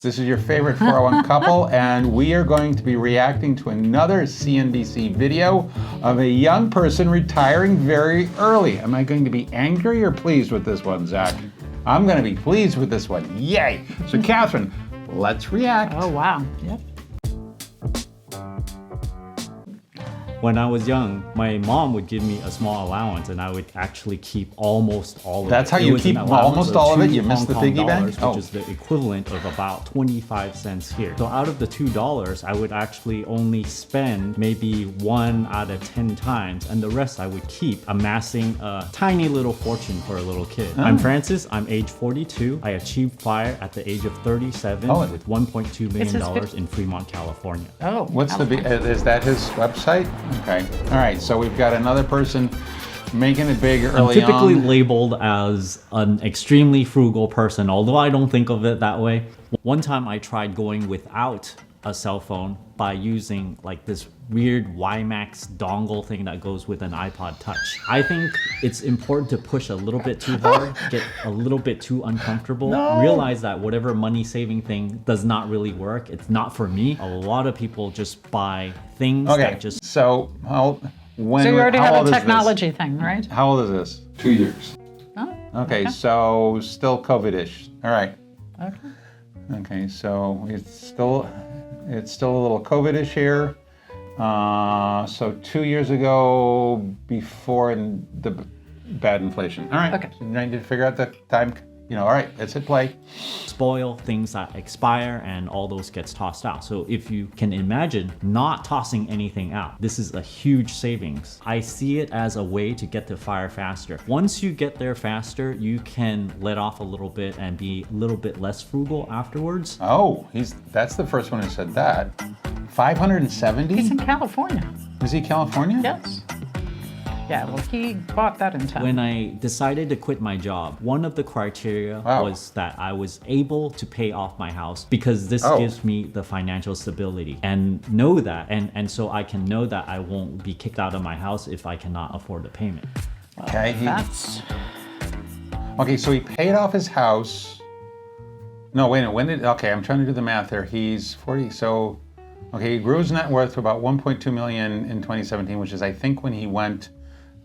This is your favorite 401 couple, and we are going to be reacting to another CNBC video of a young person retiring very early. Am I going to be angry or pleased with this one, Zach? I'm going to be pleased with this one. Yay! So, Katherine, let's react. Oh, wow. Yep. When I was young, my mom would give me a small allowance and I would actually keep almost all of it. That's how you keep almost all of it? You missed the piggy bank? Which is the equivalent of about 25 cents here. So out of the $2, I would actually only spend maybe 1 out of 10 times, and the rest I would keep, amassing a tiny little fortune for a little kid. I'm Francis, I'm age 42. I achieved FIRE at the age of 37 with $1.2 million in Fremont, California. Oh, what's is that his website? Okay. All right. So we've got another person making it big early on. I'm typically labeled as an extremely frugal person, although I don't think of it that way. One time I tried going without a cell phone by using like this weird WiMAX dongle thing that goes with an iPod Touch. I think it's important to push a little bit too hard, get a little bit too uncomfortable, realize that whatever money saving thing does not really work. It's not for me. A lot of people just buy things that just... So, so you already have a technology thing, right? How old is this? 2 years. Oh, okay, so still COVID-ish. All right. Okay. Okay, so it's still a little COVID-ish here. So 2 years ago, before the bad inflation. All right. Okay. So you need to figure out the time. All right, let's hit play. Spoil, things that expire, and all those gets tossed out. So if you can imagine not tossing anything out, this is a huge savings. I see it as a way to get to FIRE faster. Once you get there faster, you can let off a little bit and be a little bit less frugal afterwards. Oh, that's the first one who said that. 570? He's in California. Is he California? Yes. Yeah, well, he bought that in town. When I decided to quit my job, one of the criteria was that I was able to pay off my house, because this gives me the financial stability and know that. And so I can know that I won't be kicked out of my house if I cannot afford the payment. Okay. Okay, so he paid off his house. No, wait a minute. Okay, I'm trying to do the math here. He's 40, so... Okay, he grew his net worth to about 1.2 million in 2017, which is, I think, when he went...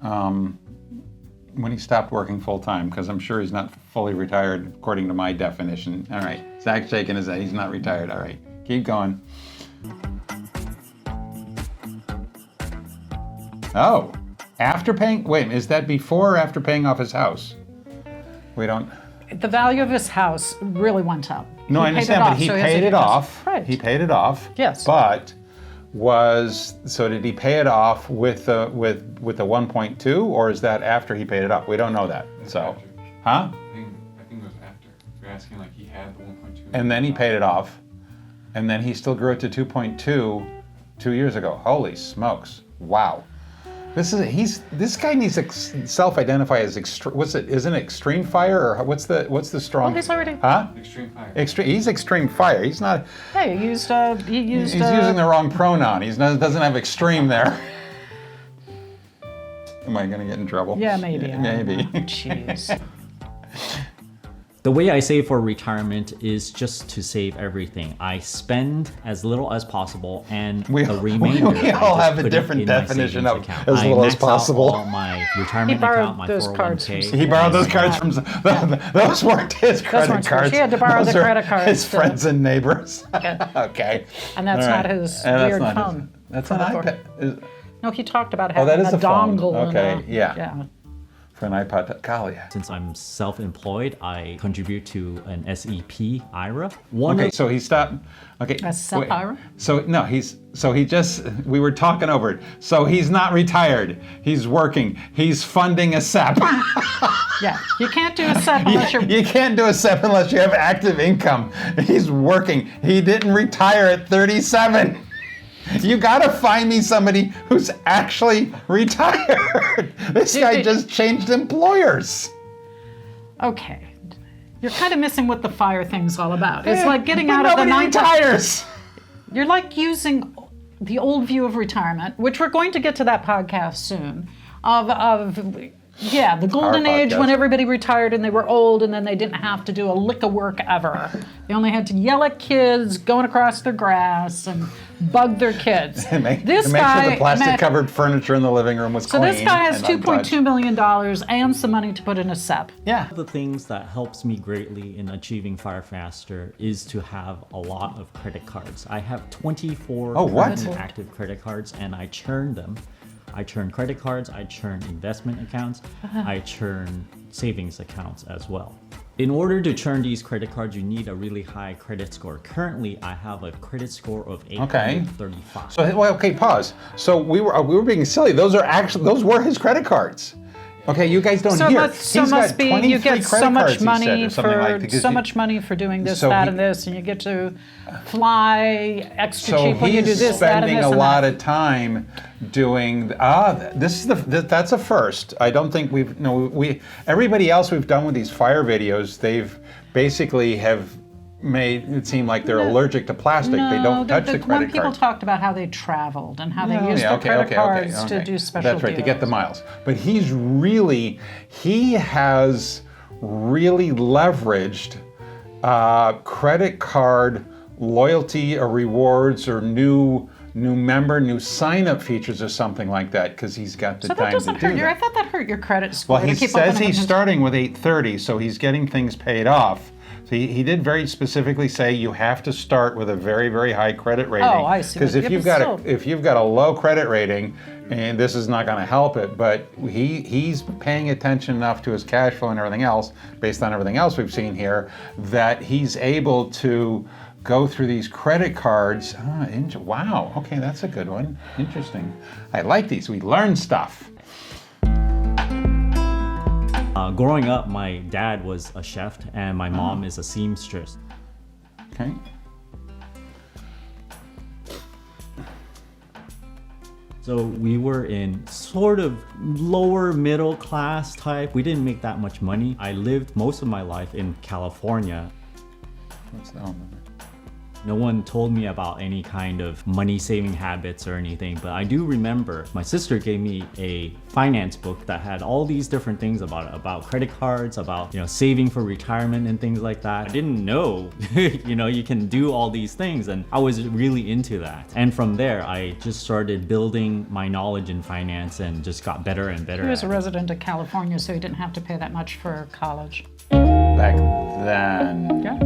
when he stopped working full-time, because I'm sure he's not fully retired according to my definition. All right, Zach's shaking his head. He's not retired. All right, keep going. Oh, after paying, wait, is that before or after paying off his house? We don't... The value of his house really went up. No, I understand, but he paid it off. Right. He paid it off. Yes. But did he pay it off with the 1.2, or is that after he paid it off? We don't know that. So, huh? I think it was after. You're asking like he had the 1.2. And then he paid it off, and then he still grew it to 2.2 2 years ago. Holy smokes! Wow. This guy needs to self-identify as isn't it extreme fire, or what's the strong? Well, he's already Extreme fire. He's extreme fire. He's not. Hey, he's using the wrong pronoun. He doesn't have extreme there. Am I gonna get in trouble? Yeah, maybe. Maybe. Jeez. The way I save for retirement is just to save everything. I spend as little as possible, and the remainder we all have a different definition of as little as possible. All my retirement account, my 401k. He borrowed those cards from those weren't his credit cards. He had to borrow the credit cards. His friends and neighbors. Okay. And that's not his weird phone. That's an iPad. No, he talked about having a dongle. Okay, yeah. For an iPod, golly. Since I'm self-employed, I contribute to an SEP IRA. So he stopped. Okay. A SEP IRA? We were talking over it. So he's not retired. He's working. He's funding a SEP. Yeah, you can't do a SEP unless you can't do a SEP unless you have active income. He's working. He didn't retire at 37. You gotta find me somebody who's actually retired. This guy just changed employers. Okay. You're kind of missing what the FIRE thing's all about. It's like getting out of the nobody retires. You're like using the old view of retirement, which we're going to get to that podcast soon, of Yeah, the golden age podcast. when everybody retired and they were old and then they didn't have to do a lick of work ever. They only had to yell at kids going across their grass and bug their kids. Make sure the plastic-covered furniture in the living room was So clean. this guy has and untouched. $2.2 million and some money to put in a SEP. Yeah. One of the things that helps me greatly in achieving fire faster is to have a lot of credit cards. I have 24 Oh, what? current active credit cards, and I churn them. I churn credit cards, I churn investment accounts, I churn savings accounts as well. In order to churn these credit cards, you need a really high credit score. Currently, I have a credit score of 835. So, well, okay, pause. So we were being silly. Those were his credit cards. Okay, you guys don't hear. So must be you get so much money for much money for doing this, So that, he- and this, and you get to fly extra So cheap when you do he's this, that, and spending this. a and lot that. of time doing. That's a first. I don't think everybody else we've done with these fire videos, they've basically have made it seem like they're allergic to plastic. They don't touch the When credit people card. talked about how they traveled and how they Oh, used yeah, their credit cards okay. to do special That's right, to get the deals. miles. But he has really leveraged credit card loyalty or rewards or new sign-up features or something like that because he's got the So time that doesn't to do hurt you. I that. thought that hurt your credit score. Well, he to keep says opening he's his- starting with 830, so he's getting things paid off. So he did very specifically say you have to start with a very, very high credit rating. Oh, I see. Because Yeah, if you've but got still. if you've got a low credit rating, and this is not going to help it, but he's paying attention enough to his cash flow and everything else, based on everything else we've seen here, that he's able to go through these credit cards. Wow. Okay, that's a good one. Interesting. I like these. We learn stuff. Growing up, my dad was a chef and my mom is a seamstress. Okay. So we were in sort of lower middle class type. We didn't make that much money. I lived most of my life in California. What's that one? No one told me about any kind of money saving habits or anything, but I do remember my sister gave me a finance book that had all these different things about credit cards, about saving for retirement and things like that. I didn't know you can do all these things, and I was really into that. And from there, I just started building my knowledge in finance and just got better and better. He was a at it. resident of California, so he didn't have to pay that much for college. Back then. Yeah.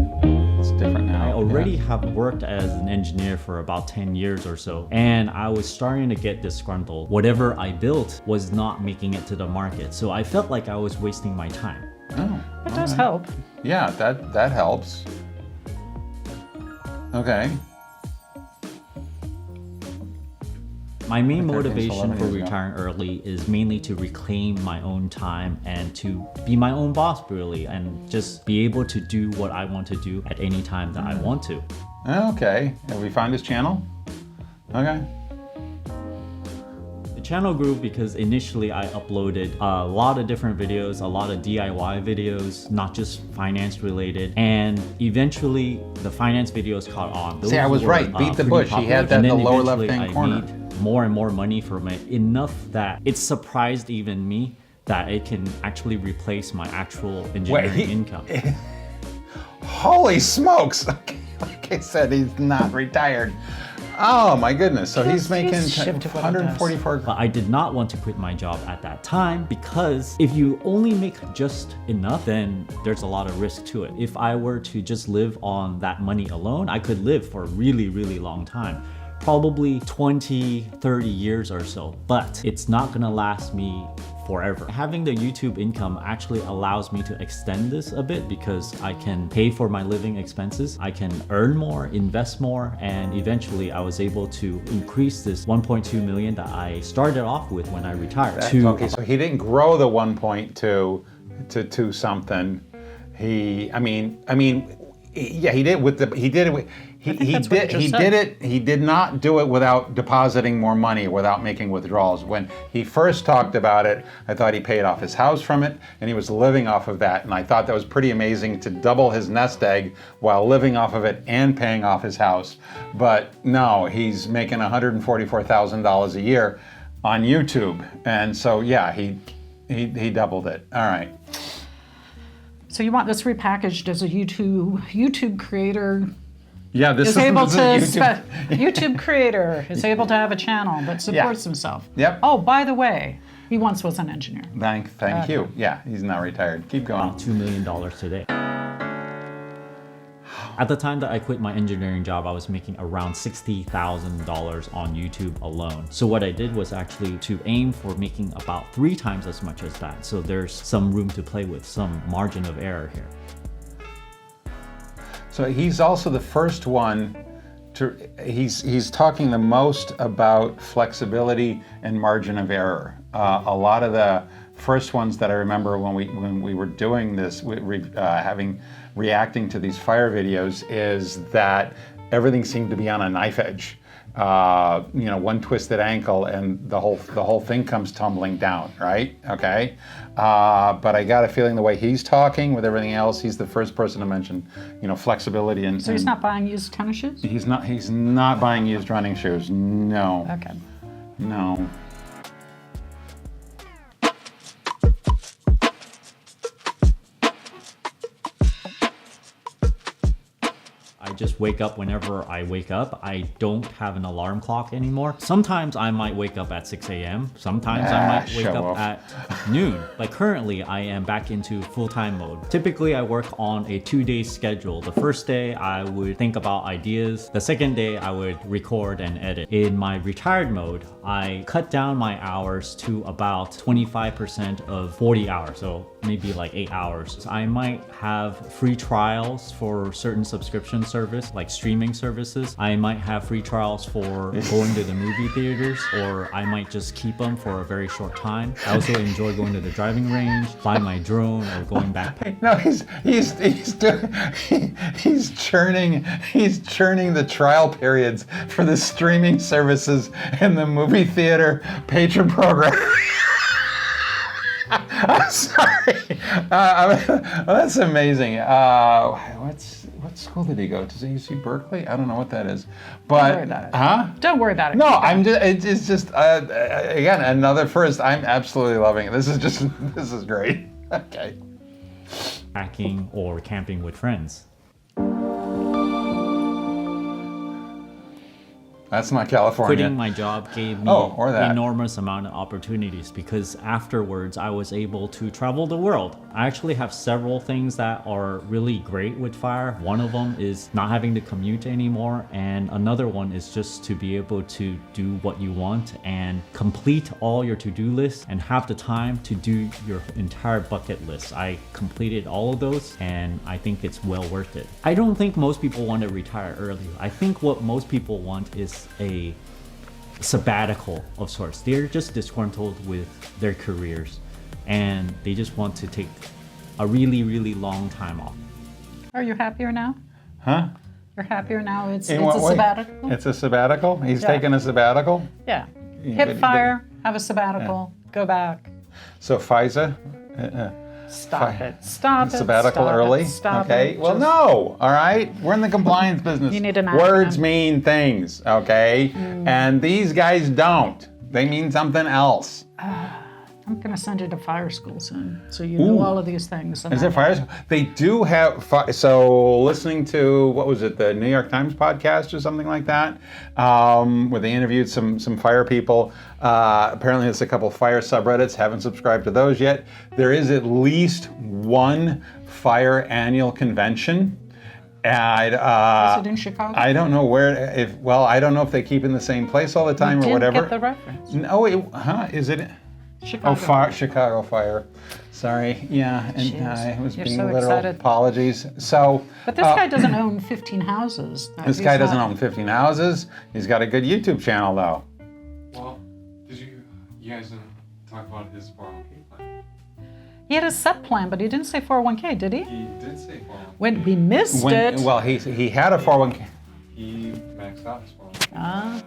It's different now. I already have worked as an engineer for about 10 years or so, and I was starting to get disgruntled. Whatever I built was not making it to the market, so I felt like I was wasting my time. Oh, It does help. yeah, that helps. Okay. My main Okay, thanks for motivation letting for us know. retiring early is mainly to reclaim my own time and to be my own boss, really, and just be able to do what I want to do at any time that I want to. Okay. Have we found his channel? Okay. The channel grew because initially I uploaded a lot of different videos, a lot of DIY videos, not just finance related, and eventually the finance videos caught on. Those See, I was were, right. Beat the pretty bush. He popular. had that And in the then lower eventually left-hand I corner. made more and more money from it, enough that it surprised even me that it can actually replace my actual engineering income. Holy smokes! Like I said, he's not retired. Oh my goodness! So he's making shifted what he does. 144. But I did not want to quit my job at that time because if you only make just enough, then there's a lot of risk to it. If I were to just live on that money alone, I could live for a really, really long time. Probably 20, 30 years or so, but it's not gonna last me forever. Having the YouTube income actually allows me to extend this a bit because I can pay for my living expenses, I can earn more, invest more, and eventually I was able to increase this 1.2 million that I started off with when I retired. Okay, so he didn't grow the 1.2 to something. Yeah, he did with the he did it. He that's what you did just he said. did it. He did not do it without depositing more money, without making withdrawals. When he first talked about it, I thought he paid off his house from it, and he was living off of that. And I thought that was pretty amazing to double his nest egg while living off of it and paying off his house. But no, he's making $144,000 a year on YouTube, and so yeah, He doubled it. All right. So you want this repackaged as a YouTube creator Yeah, this is able this to YouTube. YouTube creator is able to have a channel that supports himself. Yep. Oh, by the way, he once was an engineer. Thank you. Yeah, he's not retired. Keep going. About $2 million today. At the time that I quit my engineering job, I was making around $60,000 on YouTube alone. So what I did was actually to aim for making about 3 times as much as that. So there's some room to play with, some margin of error here. So he's also the first one to, he's talking the most about flexibility and margin of error. A lot of the first ones that I remember when we were doing this, reacting to these fire videos, is that everything seemed to be on a knife edge. One twisted ankle and the whole thing comes tumbling down, right? Okay. But I got a feeling the way he's talking with everything else, he's the first person to mention, flexibility and. So he's not buying used tennis shoes? He's not buying used running shoes. No. Okay. No. I just wake up whenever I wake up. I don't have an alarm clock anymore. Sometimes I might wake up at 6 a.m. Sometimes I might wake up at noon. Like currently, I am back into full-time mode. Typically, I work on a 2-day schedule. The first day, I would think about ideas. The second day, I would record and edit. In my retired mode, I cut down my hours to about 25% of 40 hours. So maybe like 8 hours. So I might have free trials for certain subscription service, like streaming services. I might have free trials for going to the movie theaters, or I might just keep them for a very short time. I also enjoy going to the driving range, flying my drone, or going backpacking. No, he's churning the trial periods for the streaming services and the movie theater patron program. I'm sorry. That's amazing. What school did he go to? UC Berkeley? I don't know what that is. But Don't worry about it. Huh? Don't worry about it. No, I'm just. It's just again another first. I'm absolutely loving it. This is great. Okay. Packing or camping with friends. That's not California. Quitting my job gave me enormous amount of opportunities, because afterwards I was able to travel the world. I actually have several things that are really great with fire. One of them is not having to commute anymore, and another one is just to be able to do what you want and complete all your to-do lists and have the time to do your entire bucket list. I completed all of those, and I think it's well worth it. I don't think most people want to retire early. I think what most people want is a sabbatical of sorts. They're just disgruntled with their careers and they just want to take a really, really long time off. Are you happier now? Huh? You're happier now? It's a In what way? sabbatical? It's a sabbatical? He's taking a sabbatical? Yeah. Hit fire, have a sabbatical, go back. So FISA? Stop it. Stop it. Sabbatical stop early? It, stop okay. it. Well, Just- no. All right. We're in the compliance business. You need an Words acronym. mean things, okay? And these guys don't. They mean something else. I'm going to send you to fire school soon, so you know all of these things. And Is there fire? They do have. So listening to, what was it, the New York Times podcast or something like that, where they interviewed some fire people. Apparently, there's a couple fire subreddits. Haven't subscribed to those yet. There is at least one fire annual convention. And, Is it in Chicago? I don't know where. I don't know if they keep in the same place all the time You or didn't whatever. get the reference. No, is it? Chicago. Chicago fire. Sorry. Yeah, and I was You're being so literal. excited. Apologies. So. But this guy doesn't own 15 houses. This guy doesn't own 15 houses. He's got a good YouTube channel, though. Well, did you guys didn't talk about his 401k plan? He had a SEP plan, but he didn't say 401k, did he? He did say 401k. When we missed it. Well, he had a 401k. He maxed out his 401k. Ah.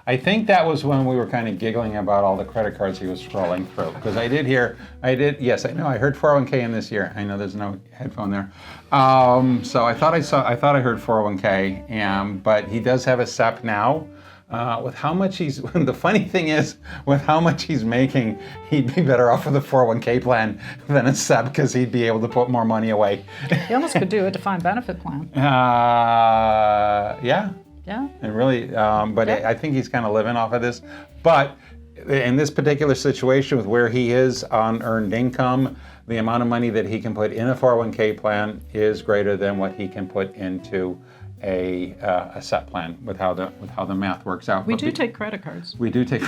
I think that was when we were kind of giggling about all the credit cards he was scrolling through. Because I heard 401k in this year. I know there's no headphone there. So I thought I heard 401k, but he does have a SEP now. With how much he's, the funny thing is, with how much he's making, he'd be better off with a 401k plan than a SEP because he'd be able to put more money away. You almost could do a defined benefit plan. Yeah. Yeah. And really, but Yeah. I think he's kind of living off of this. But in this particular situation with where he is on earned income, the amount of money that he can put in a 401k plan is greater than what he can put into a SEP plan with how the math works out. We But do take credit cards. we do take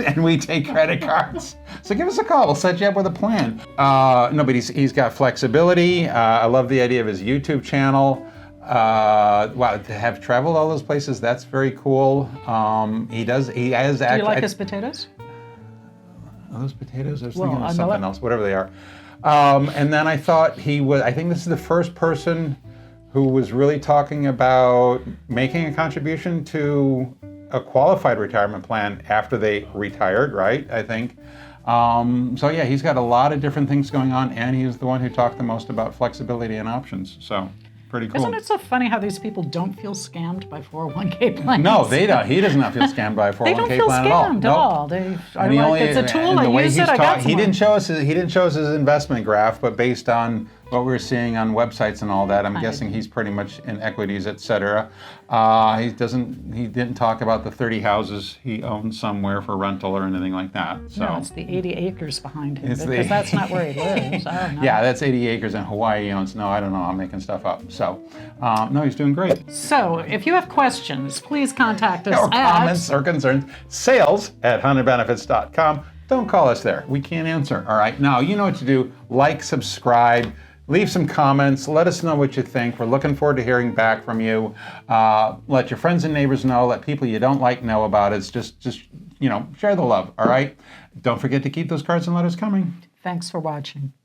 and we take credit cards. So give us a call. We'll set you up with a plan. No, but he's got flexibility. I love the idea of his YouTube channel. Wow, to have traveled all those places, that's very cool. He has Do you actually. like his potatoes? Are those potatoes? I was Well, thinking I of know something it. else, whatever they are. And then I thought I think this is the first person who was really talking about making a contribution to a qualified retirement plan after they retired, right? I think. So yeah, he's got a lot of different things going on, and he's the one who talked the most about flexibility and options. So pretty cool. Isn't it so funny how these people don't feel scammed by 401k plans? No, they don't. He does not feel scammed by a 401k They don't feel plan at all. scammed at Nope. all. They are And he like, it's a tool, and the I way use he's it, I got he didn't someone. show us his investment graph, but based on what we're seeing on websites and all that, I'm guessing he's pretty much in equities, etc. He didn't talk about the 30 houses he owns somewhere for rental or anything like that. So No, it's the 80 acres behind him, It's because the- that's not where he lives. I don't know. yeah, that's 80 acres in Hawaii he owns. No, I don't know. I'm making stuff up. So no, he's doing great. So, if you have questions, please contact us Or at comments or concerns, sales@100benefits.com. Don't call us there. We can't answer. All right. Now, you know what to do. Like, subscribe, leave some comments. Let us know what you think. We're looking forward to hearing back from you. Let your friends and neighbors know. Let people you don't like know about it. Just share the love. All right. Don't forget to keep those cards and letters coming. Thanks for watching.